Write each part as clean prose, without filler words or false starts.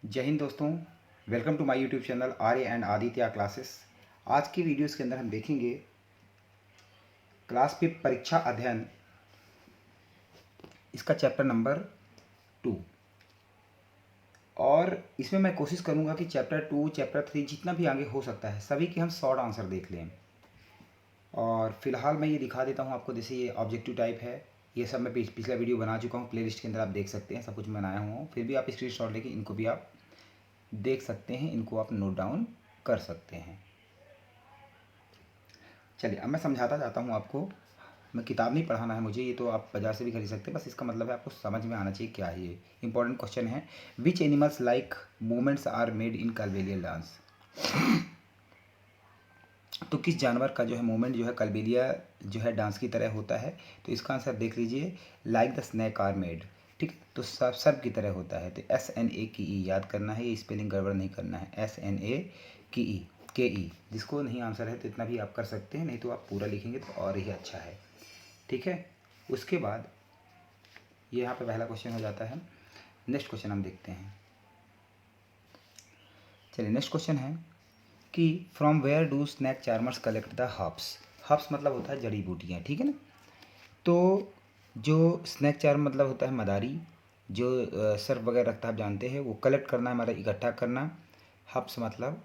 जय हिंद दोस्तों। Welcome to my YouTube channel Arya and Aditya classes. आज की वीडियोस के अंदर हम देखेंगे क्लास 5 परीक्षा अध्ययन, इसका चैप्टर नंबर 2। और इसमें मैं कोशिश करूंगा कि चैप्टर 2 चैप्टर 3 जितना भी आगे हो सकता है सभी के हम शॉर्ट आंसर देख लें। और फिलहाल मैं ये दिखा देता हूँ आपको, जैसे ये ऑब्जेक्टिव टाइप है, ये सब मैं पिछला वीडियो बना चुका हूँ, प्लेलिस्ट के अंदर आप देख सकते हैं, सब कुछ मैं बनाया हुआ हूँ। फिर भी आप स्क्रीनशॉट लेके इनको भी आप देख सकते हैं, इनको आप नोट डाउन कर सकते हैं। चलिए अब मैं समझाता जाता हूँ आपको। मैं किताब नहीं पढ़ाना है मुझे, ये तो आप बाज़ार से भी खरीद सकते हैं, बस इसका मतलब है आपको समझ में आना चाहिए क्या है ये। इंपॉर्टेंट क्वेश्चन है, which animals like movements are made in Kalbelia dance. तो किस जानवर का जो है मूवमेंट जो है कल्बेलिया जो है डांस की तरह होता है। तो इसका आंसर देख लीजिए, like the snake are made. ठीक है, तो सब सब की तरह होता है। तो SNA की ई याद करना है, ये स्पेलिंग गड़बड़ नहीं करना है। SNA की ई के ई। जिसको नहीं आंसर है तो इतना भी आप कर सकते हैं, नहीं तो आप पूरा लिखेंगे तो और ही अच्छा है। ठीक है, उसके बाद ये यहाँ पे पहला क्वेश्चन हो जाता है। नेक्स्ट क्वेश्चन हम देखते हैं। चलिए नेक्स्ट क्वेश्चन है कि from where do snake charmers collect the herbs. Herbs मतलब होता है जड़ी बूटियाँ, ठीक है ना। तो जो स्नैक चार्म मतलब होता है मदारी, जो सर्फ वगैरह रखता है, आप जानते हैं, वो कलेक्ट करना है, मतलब इकट्ठा करना। हर्ब्स मतलब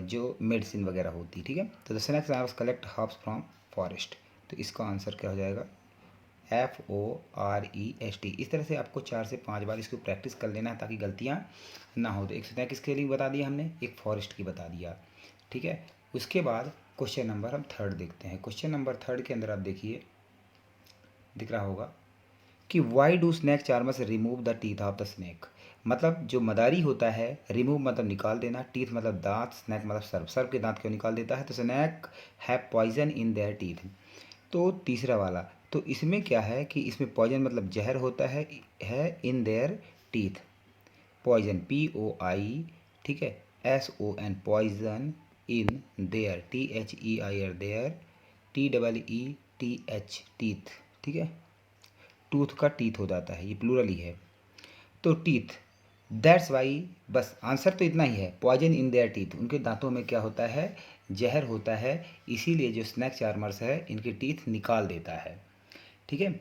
जो मेडिसिन वगैरह होती, ठीक है। तो the snake charmers collect herbs from forest. तो इसका आंसर क्या हो जाएगा, FOREST। इस तरह से आपको 4 से 5 बार इसको प्रैक्टिस कर लेना है ताकि गलतियाँ ना हो। तो एक स्नैक किसके लिए बता दिया हमने, एक फॉरेस्ट की बता दिया, ठीक है। उसके बाद क्वेश्चन नंबर हम 3 देखते हैं। क्वेश्चन नंबर 3 के अंदर आप देखिए, दिख रहा होगा कि why do snake charmers remove the teeth off the snake. मतलब जो मदारी होता है, रिमूव मतलब निकाल देना, टीथ मतलब दांत, स्नैक मतलब सर्प। सर्प के दांत क्यों निकाल देता है, तो snake have poison in their teeth. तो तीसरा वाला, तो इसमें क्या है कि इसमें पॉइजन मतलब जहर होता है in their teeth. Poison POI, ठीक है, SON poison, in their THEIR their, TEETH teeth, ठीक है। टूथ का टीथ हो जाता है, ये प्लूरल ही है। तो टीथ, दैट्स वाई, बस आंसर तो इतना ही है, पॉइजन इन देयर टीथ, उनके दांतों में क्या होता है, जहर होता है, इसीलिए जो स्नैक चार्मर्स है इनके टीथ निकाल देता है, ठीक है।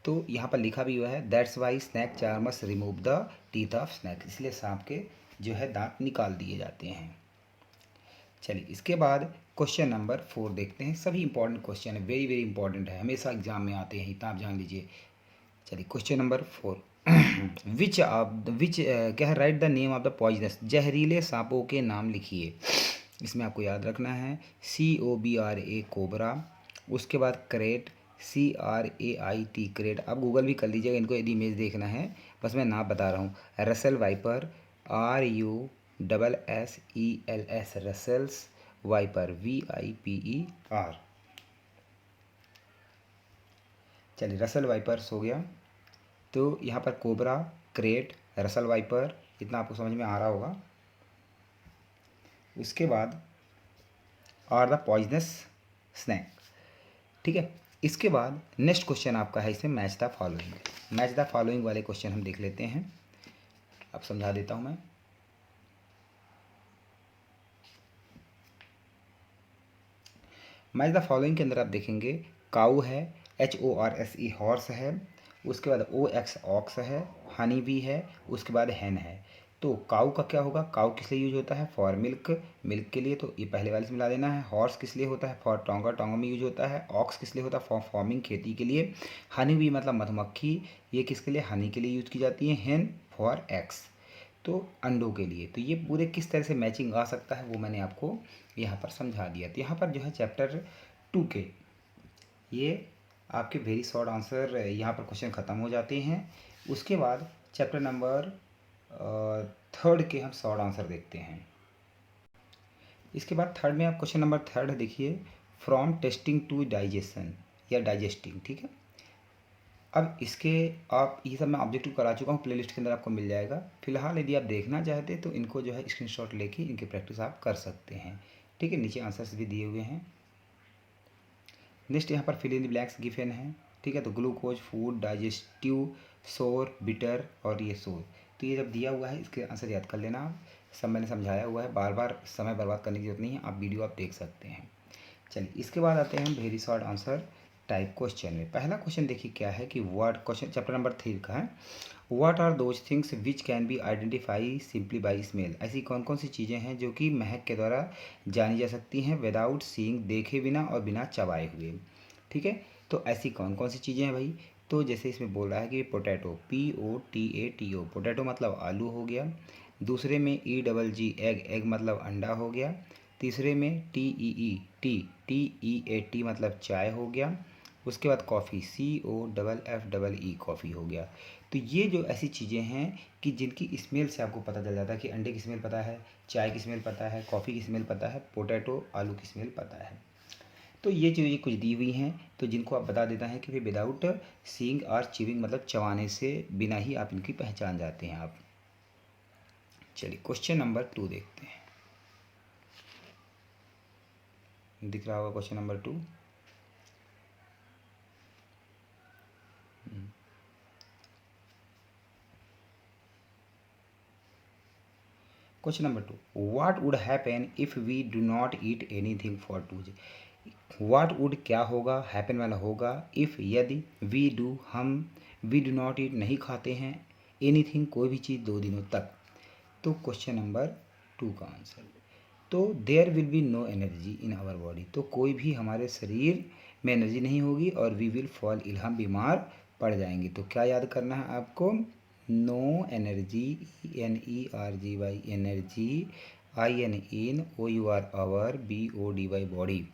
तो यहाँ पर लिखा भी हुआ है, that's why snake charmers remove the teeth off snake, इसलिए सांप के जो है दांत निकाल दिए जाते हैं। चलिए इसके बाद क्वेश्चन नंबर 4 देखते हैं। सभी इंपॉर्टेंट क्वेश्चन है, वेरी वेरी इंपॉर्टेंट है, हमेशा एग्जाम में आते हैं, इतना आप जान लीजिए। चलिए क्वेश्चन नंबर 4, विच क्या है, right the name of the poisonous, जहरीले सांपों के नाम लिखिए। इसमें आपको याद रखना है COBRA कोबरा, उसके बाद क्रेट, CRAIT क्रेट। आप गूगल भी कर लीजिएगा इनको यदि इमेज देखना है, बस मैं नाम बता रहा हूँ। Russell viper, RUSSELS Russell's, viper VIPER। चलिए रसल वाइपर्स हो गया। तो यहाँ पर कोबरा, क्रेट, रसल वाइपर, इतना आपको समझ में आ रहा होगा। उसके बाद आर द पॉइजनस स्नैक, ठीक है। इसके बाद नेक्स्ट क्वेश्चन आपका है, इसमें match the following. Match the following वाले क्वेश्चन हम देख लेते हैं। अब समझा देता हूँ मैं। मैच द फॉलोइंग के अंदर आप देखेंगे, काऊ है, HORSE हॉर्स है, उसके बाद OX ऑक्स है, हनी भी है, उसके बाद हैन है। तो काऊ का क्या होगा, काऊ किस लिए यूज होता है, फॉर मिल्क, मिल्क के लिए, तो ये पहले वाले से मिला देना है। हॉर्स किस लिए होता है, फॉर टोंगा, टोंगा में यूज होता है। ऑक्स किस लिए होता है, फॉर फार्मिंग, खेती के लिए। हनी भी मतलब मधुमक्खी, ये किसके लिए, हनी के लिए यूज की जाती है। हैन फॉर एग्स, तो अंडों के लिए। तो ये पूरे किस तरह से मैचिंग आ सकता है वो मैंने आपको यहाँ पर समझा दिया। तो यहाँ पर जो है चैप्टर 2 के ये आपके वेरी शॉर्ट आंसर यहाँ पर क्वेश्चन ख़त्म हो जाते हैं। उसके बाद चैप्टर नंबर 3 के हम शॉर्ट आंसर देखते हैं। इसके बाद थर्ड में आप क्वेश्चन नंबर 3 देखिए, फ्रॉम टेस्टिंग टू डाइजेशन या डाइजेस्टिंग, ठीक है। अब इसके आप ये सब मैं ऑब्जेक्टिव करा चुका हूँ, प्लेलिस्ट के अंदर आपको मिल जाएगा। फिलहाल यदि आप देखना चाहते हैं तो इनको जो है स्क्रीनशॉट लेके इनकी प्रैक्टिस आप कर सकते हैं, ठीक है। नीचे आंसर्स भी दिए हुए हैं। नेक्स्ट यहाँ पर fill in the blanks given है, ठीक है। तो glucose, food, digestive, sour, bitter और ये सोर। तो ये जब दिया हुआ है इसके आंसर याद कर लेना आप, सब मैंने समझाया हुआ है, बार बार समय बर्बाद करने की जरूरत नहीं है, आप वीडियो आप देख सकते हैं। चलिए इसके बाद आते हैं हम very short answer type question में। पहला क्वेश्चन देखिए क्या है कि व्हाट, क्वेश्चन चैप्टर नंबर 3 का है, what are those things which can be identified simply by smell. ऐसी कौन कौन सी चीज़ें हैं जो कि महक के द्वारा जानी जा सकती हैं विदाउट सीइंग, देखे बिना और बिना चबाए हुए। ठीक है, तो ऐसी कौन कौन सी चीज़ें हैं भाई, तो जैसे इसमें बोल रहा है कि पोटैटो, POTATO, पोटैटो मतलब आलू हो गया। दूसरे में EGG एग, एग मतलब अंडा हो गया। तीसरे में TEAT मतलब चाय हो गया। उसके बाद कॉफ़ी, COFFE कॉफ़ी हो गया। तो ये जो ऐसी चीज़ें हैं कि जिनकी स्मेल से आपको पता चल जाता है कि अंडे की स्मेल पता है, चाय की स्मेल पता है, कॉफ़ी की स्मेल पता है, पोटैटो आलू की स्मेल पता है। तो ये चीज़ें कुछ दी हुई हैं, तो जिनको आप बता देता है कि भाई विदाउट सीइंग और चिविंग मतलब चबाने से बिना ही आप इनकी पहचान जाते हैं आप। चलिए क्वेश्चन नंबर 2 देखते हैं, दिख रहा होगा question number 2। Question number 2, what would happen if we do not eat anything for 2 days. What would क्या होगा, हैपन वाला होगा, इफ़ यदि, वी डू हम, वी डू नॉट ईट नहीं खाते हैं, एनीथिंग कोई भी चीज़ 2 दिनों तक। तो क्वेश्चन नंबर 2 का आंसर, तो there will be no energy in our body, तो कोई भी हमारे शरीर में एनर्जी नहीं होगी और वी विल फॉल इल, हम बीमार पड़ जाएंगे। तो क्या याद करना है आपको, no energy, ENERGY energy, IN in, OUR our, BODY body.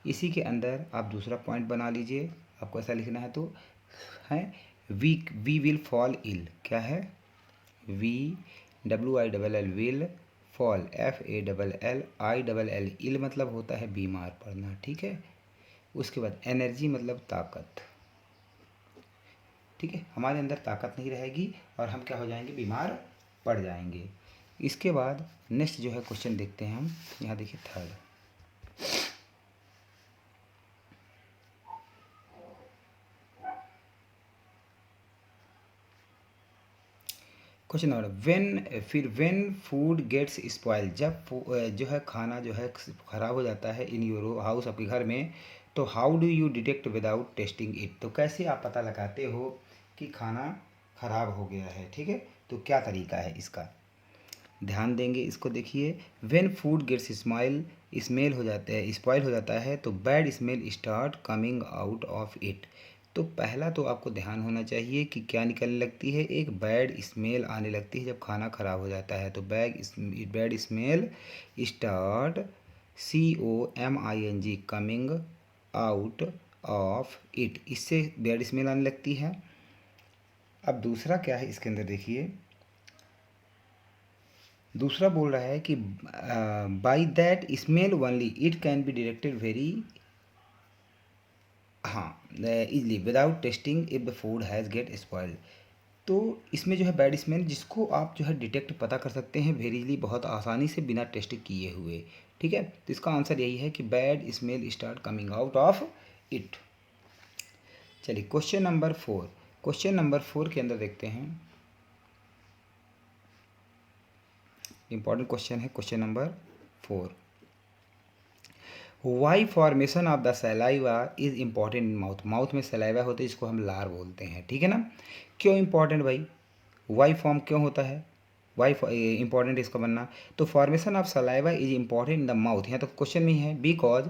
इसी के अंदर आप दूसरा पॉइंट बना लीजिए, आपको ऐसा लिखना है तो है वी विल फॉल इल, क्या है, WILL विल, फॉल FALLILL, इल मतलब होता है बीमार पड़ना। ठीक है, उसके बाद एनर्जी मतलब ताकत। ठीक है, हमारे अंदर ताकत नहीं रहेगी और हम क्या हो जाएंगे, बीमार पड़ जाएंगे। इसके बाद नेक्स्ट जो है क्वेश्चन देखते हैं हम, यहाँ देखिए third, question number when food gets spoil, जब जो है खाना जो है ख़राब हो जाता है इन योर हाउस, आपके घर में, तो how do you detect without testing it, तो कैसे आप पता लगाते हो कि खाना ख़राब हो गया है। ठीक है, तो क्या तरीका है इसका, ध्यान देंगे इसको। देखिए, व्हेन फूड गेट्स स्मेल हो जाता है, स्पॉइल हो जाता है, तो bad smell start coming out of it. तो पहला तो आपको ध्यान होना चाहिए कि क्या निकलने लगती है, एक बैड स्मेल आने लगती है जब खाना ख़राब हो जाता है। तो bad smell start COMING coming out of it, इससे बैड स्मेल आने लगती है। अब दूसरा क्या है इसके अंदर देखिए, दूसरा बोल रहा है कि by that smell only it can be detected very, हाँ, easily without testing if the food has get spoiled. तो इसमें जो है बैड स्मेल जिसको आप जो है डिटेक्ट पता कर सकते हैं वेरी इजली, बहुत आसानी से बिना टेस्ट किए हुए। ठीक है, तो इसका आंसर यही है कि bad smell start coming out of it. चलिए क्वेश्चन नंबर 4, क्वेश्चन नंबर 4 के अंदर देखते हैं, इंपॉर्टेंट क्वेश्चन है question number 4, why formation of the saliva is important in mouth, mouth में सलाइवा होता है जिसको हम लार बोलते हैं। ठीक है ना, क्यों इम्पॉर्टेंट भाई, वाई फॉर्म क्यों होता है, वाई इंपॉर्टेंट इसका बनना, तो formation of saliva is important in the mouth, यहाँ तो क्वेश्चन में है, because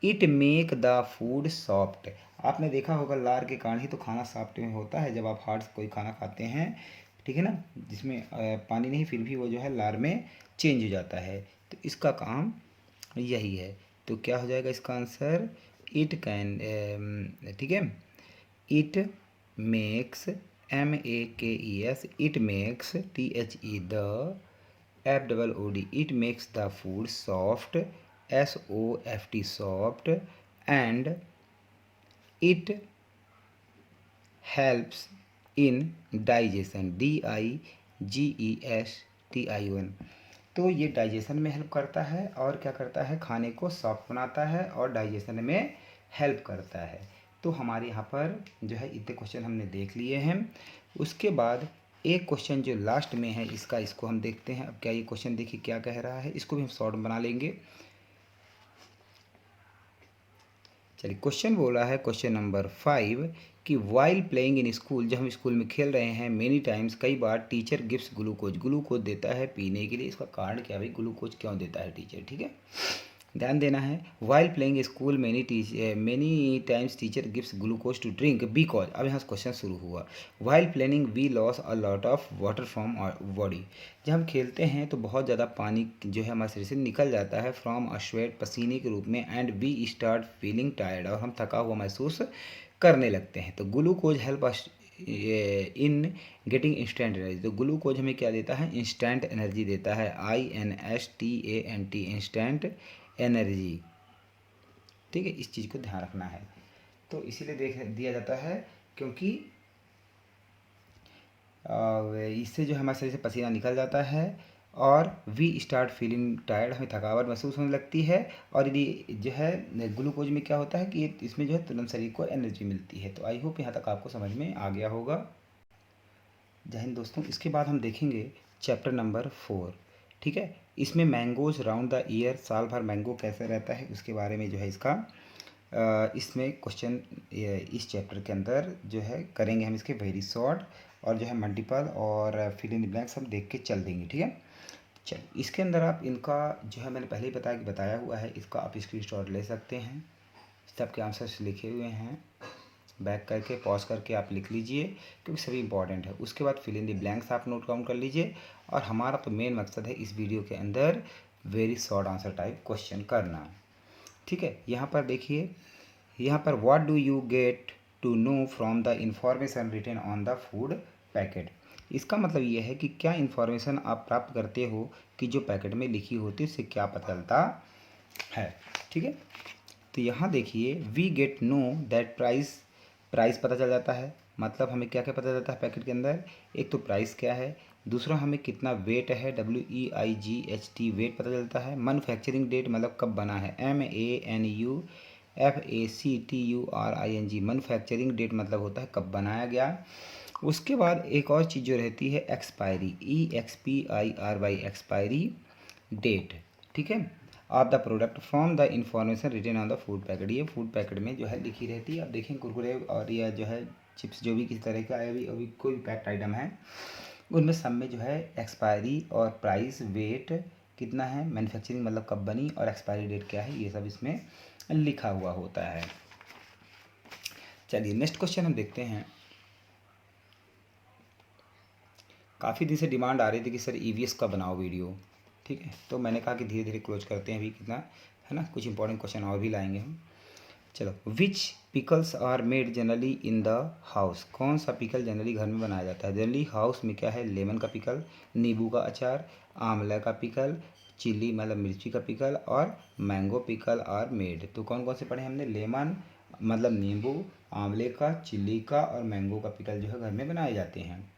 it make the food soft. आपने देखा होगा लार के कारण ही तो खाना सॉफ्ट में होता है, जब आप हार्ड कोई खाना खाते हैं, ठीक है ना, जिसमें पानी नहीं फिर भी वो जो है लार में चेंज हो जाता है, तो इसका काम यही है। तो क्या हो जाएगा इसका आंसर, इट कैन, ठीक है, it makes, MAKES, it makes, THE the, FOOD, it makes the food soft, SOFT soft, and it helps in digestion, DIGESTION। तो ये डाइजेशन में हेल्प करता है और क्या करता है, खाने को सॉफ्ट बनाता है और डाइजेशन में हेल्प करता है। तो हमारे यहाँ पर जो है इतने क्वेश्चन हमने देख लिए हैं। उसके बाद एक क्वेश्चन जो लास्ट में है इसको हम देखते हैं। अब क्या ये क्वेश्चन देखिए क्या कह रहा है, इसको भी हम शॉर्ट बना लेंगे। चलिए क्वेश्चन बोला है क्वेश्चन नंबर 5 कि वाइल प्लेइंग इन स्कूल, जब हम स्कूल में खेल रहे हैं, मेनी टाइम्स कई बार टीचर गिफ्ट्स ग्लूकोज, ग्लूकोज देता है पीने के लिए। इसका कारण क्या भाई, ग्लूकोज क्यों देता है टीचर, ठीक है, ध्यान देना है। While playing school many times teacher gifts glucose to drink because, अब यहाँ से क्वेश्चन शुरू हुआ। While playing we loss a lot of water from body, जब हम खेलते हैं तो बहुत ज़्यादा पानी जो है हमारे शरीर से निकल जाता है, फ्रॉम अ स्वेट, पसीने के रूप में, and we start feeling tired, और हम थका हुआ महसूस करने लगते हैं। तो glucose help us in getting instant energy, तो ग्लूकोज हमें क्या देता है, इंस्टेंट एनर्जी देता है, INSTANT, इंस्टेंट एनर्जी, ठीक है, इस चीज़ को ध्यान रखना है। तो इसीलिए देख दिया जाता है क्योंकि इससे जो हमारे शरीर से पसीना निकल जाता है और वी स्टार्ट फीलिंग टायर्ड, हमें थकावट महसूस होने लगती है। और यदि जो है ग्लूकोज में क्या होता है कि इसमें जो है तुरंत शरीर को एनर्जी मिलती है। तो आई होप यहाँ तक आपको समझ में आ गया होगा। जय हिंद दोस्तों। इसके बाद हम देखेंगे चैप्टर नंबर 4, ठीक है। इसमें मैंगोज राउंड द ईयर, साल भर मैंगो कैसे रहता है उसके बारे में जो है इसका इसमें क्वेश्चन इस चैप्टर के अंदर जो है करेंगे हम इसके वेरी शॉर्ट, और जो है मल्टीपल और फिल इन द ब्लैंक्स हम देख के चल देंगे, ठीक है। चल इसके अंदर आप इनका जो है मैंने पहले ही बताया हुआ है, इसका आप स्क्रीनशॉट ले सकते हैं। सबके आंसर्स लिखे हुए हैं, बैक करके पॉज करके आप लिख लीजिए क्योंकि सभी इंपॉर्टेंट है। उसके बाद फिल इन द ब्लैंक्स आप नोट डाउन कर लीजिए। और हमारा तो मेन मकसद है इस वीडियो के अंदर very short answer type question करना, ठीक है। यहाँ पर देखिए, यहाँ पर what do you get to know from the information written on the food packet, इसका मतलब ये है कि क्या इन्फॉर्मेशन आप प्राप्त करते हो कि जो पैकेट में लिखी होती है उससे क्या पता चलता है, ठीक है। तो यहाँ देखिए we get know that price, price पता चल जाता है, मतलब हमें क्या क्या पता चलता है पैकेट के अंदर, एक तो प्राइस क्या है, दूसरा हमें कितना वेट है, WEIGHT वेट पता चलता है, मैन्युफैक्चरिंग डेट मतलब कब बना है, MANUFACTURING मैन्युफैक्चरिंग डेट मतलब होता है कब बनाया गया। उसके बाद एक और चीज़ जो रहती है एक्सपायरी, EXPIRY एक्सपायरी डेट, ठीक है, of the product from the information written on the food packet, ये फूड पैकेट में जो है लिखी रहती है। अब देखें कुरकुरे और यह जो है चिप्स जो भी किसी तरह का है, अभी कोई भी पैक्ड आइटम है उनमें सब में जो है एक्सपायरी और प्राइस, वेट कितना है, मैन्युफैक्चरिंग मतलब कब बनी, और एक्सपायरी डेट क्या है, ये सब इसमें लिखा हुआ होता है। चलिए नेक्स्ट क्वेश्चन हम देखते हैं। काफ़ी दिन से डिमांड आ रही थी कि सर EVS का बनाओ वीडियो, ठीक है, तो मैंने कहा कि धीरे धीरे क्लोज करते हैं, अभी कितना है ना, कुछ इंपॉर्टेंट क्वेश्चन और भी लाएंगे हम। चलो, which pickles are made generally in the house, कौन सा पिकल जनरली घर में बनाया जाता है। जनरली हाउस में क्या है, लेमन का पिकल, नींबू का अचार, आंवला का पिकल, चिल्ली मतलब मिर्ची का पिकल, और मैंगो पिकल आर मेड। तो कौन कौन से पढ़े हमने, लेमन मतलब नींबू, आंवले का, चिल्ली का और मैंगो का पिकल जो है घर में बनाए जाते हैं।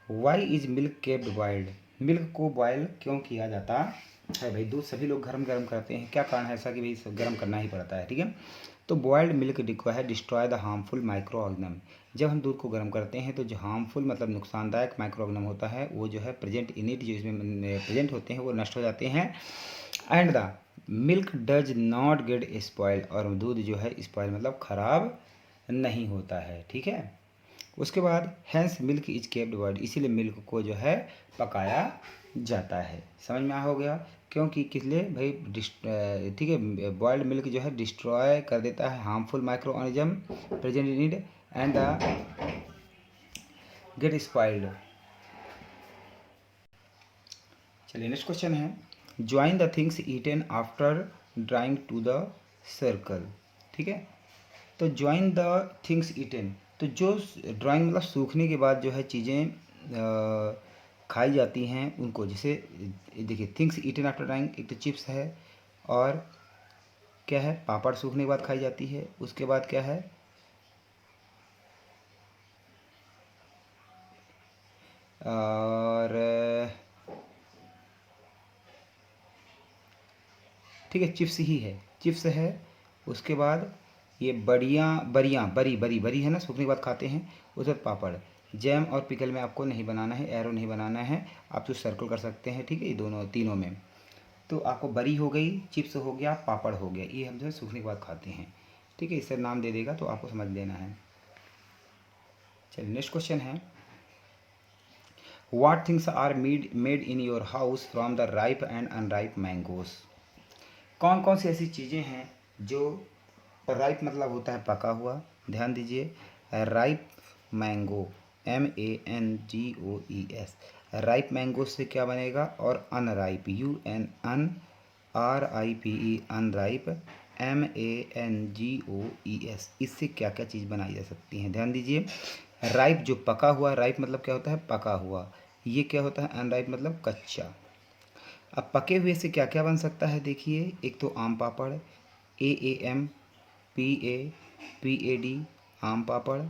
Why is milk kept boiled, milk को बॉयल क्यों किया जाता है भाई, दूध सभी लोग गर्म गर्म करते हैं, क्या कारण है ऐसा कि भाई गर्म करना ही पड़ता है, ठीक है। तो बॉयल्ड मिल्क है destroy the harmful micro organism, जब हम दूध को गर्म करते हैं तो जो हार्मफुल मतलब नुकसानदायक माइक्रो ऑर्गेनिज्म होता है वो जो है प्रेजेंट इन इट, जो इसमें प्रेजेंट होते हैं वो नष्ट हो जाते हैं। And the milk does not gate spoiled, और दूध जो है स्पॉइल मतलब ख़राब नहीं होता है, ठीक है। उसके बाद hence milk is kept boiled, इसीलिए मिल्क को जो है पकाया जाता है। समझ में आ हो गया, क्योंकि किस लिए भाई, ठीक है, बॉइल्ड मिल्क जो है डिस्ट्रॉय कर देता है harmful microorganism present in it and the get spoiled. चलिए नेक्स्ट क्वेश्चन है, join the things eaten after drawing to the circle, ठीक है। तो ज्वाइन द थिंग्स ईटन, तो जो ड्राइंग मतलब सूखने के बाद जो है चीज़ें खाई जाती हैं उनको, जैसे देखिए थिंग्स ईटन आफ्टर ड्राइंग, एक तो चिप्स है, और क्या है, पापड़ सूखने के बाद खाई जाती है, उसके बाद क्या है, और ठीक है चिप्स ही है, चिप्स है। उसके बाद ये बरियाँ बरियाँ बरी बरी बरी है ना, सूखने के बाद खाते हैं, उसके बाद पापड़। जैम और पिकल में आपको नहीं बनाना है, एरो नहीं बनाना है, आप तो सर्कल कर सकते हैं, ठीक है, ये दोनों तीनों में। तो आपको बरी हो गई, चिप्स हो गया, पापड़ हो गया, ये हम जो है सूखने के बाद खाते हैं, ठीक है, इससे नाम दे देगा तो आपको समझ लेना है। चलिए नेक्स्ट क्वेश्चन है, what things are made in your house from the ripe and unripe mangoes. कौन कौन सी ऐसी चीज़ें हैं जो, राइप मतलब होता है पका हुआ, ध्यान दीजिए, ripe mango MANGOES, ripe mango से क्या बनेगा, और अनराइप UNRIPE अनराइप MANGOES, इससे क्या क्या चीज़ बनाई जा सकती हैं, ध्यान दीजिए। राइप जो पका हुआ, राइप मतलब क्या होता है पका हुआ, ये क्या होता है अनराइप मतलब कच्चा। अब पके हुए से क्या क्या बन सकता है देखिए, एक तो आम पापड़ AAMPAPAD आम पापड़,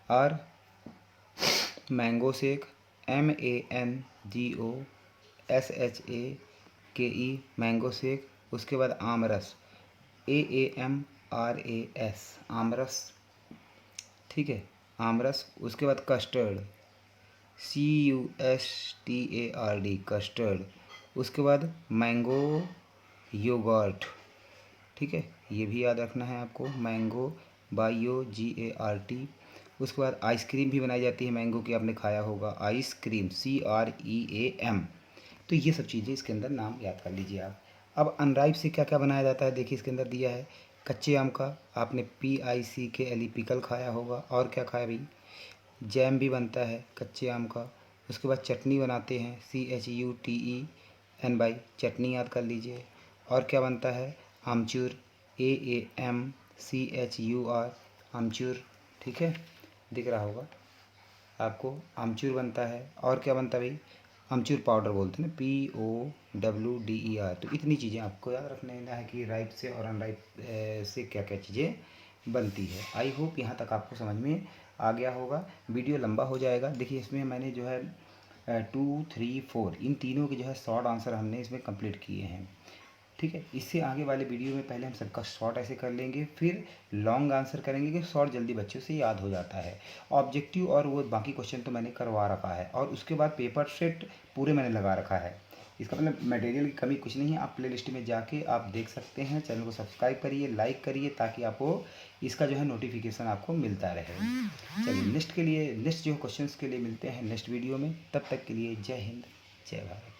और mango shake MANGOSHAKE mango shake, उसके बाद आम रस AAMRAS आम रस, ठीक है, आम रस, उसके बाद कस्टर्ड CUSTARD कस्टर्ड, उसके बाद मैंगो योगर्ट, ठीक है, ये भी याद रखना है आपको, मैंगो YOGART। उसके बाद आइसक्रीम भी बनाई जाती है मैंगो की, आपने खाया होगा, आइसक्रीम CREAM। तो ये सब चीज़ें इसके अंदर नाम याद कर लीजिए आप। अब अनराइप से क्या क्या बनाया जाता है देखिए, इसके अंदर दिया है कच्चे आम का, आपने PICKLE पिकल खाया होगा, और क्या खाया भाई, जैम भी बनता है कच्चे आम का, उसके बाद चटनी बनाते हैं CHUTENY चटनी याद कर लीजिए, और क्या बनता है आमचूर AAMCHUR आमचूर, ठीक है, दिख रहा होगा आपको, आमचूर बनता है, और क्या बनता है भाई, आमचूर पाउडर बोलते हैं ना POWDER। तो इतनी चीज़ें आपको याद रखने है कि राइप से और अनराइप से क्या क्या चीज़ें बनती है। आई होप यहाँ तक आपको समझ में आ गया होगा। वीडियो लंबा हो जाएगा, देखिए इसमें मैंने जो है 2, 3, 4 इन तीनों के जो है शॉर्ट आंसर हमने इसमें कंप्लीट किए हैं, ठीक है। इससे आगे वाले वीडियो में पहले हम सबका शॉर्ट ऐसे कर लेंगे, फिर लॉन्ग आंसर करेंगे कि शॉर्ट जल्दी बच्चों से याद हो जाता है। ऑब्जेक्टिव और वो बाकी क्वेश्चन तो मैंने करवा रखा है, और उसके बाद पेपर सेट पूरे मैंने लगा रखा है। इसका मतलब मटेरियल की कमी कुछ नहीं है, आप प्ले लिस्ट में जाके आप देख सकते हैं। चैनल को सब्सक्राइब करिए, लाइक करिए, ताकि आपको इसका जो है नोटिफिकेशन आपको मिलता रहे। चलिए नेक्स्ट के लिए, नेक्स्ट जो क्वेश्चंस के लिए मिलते हैं नेक्स्ट वीडियो में, तब तक के लिए जय हिंद, जय भारत।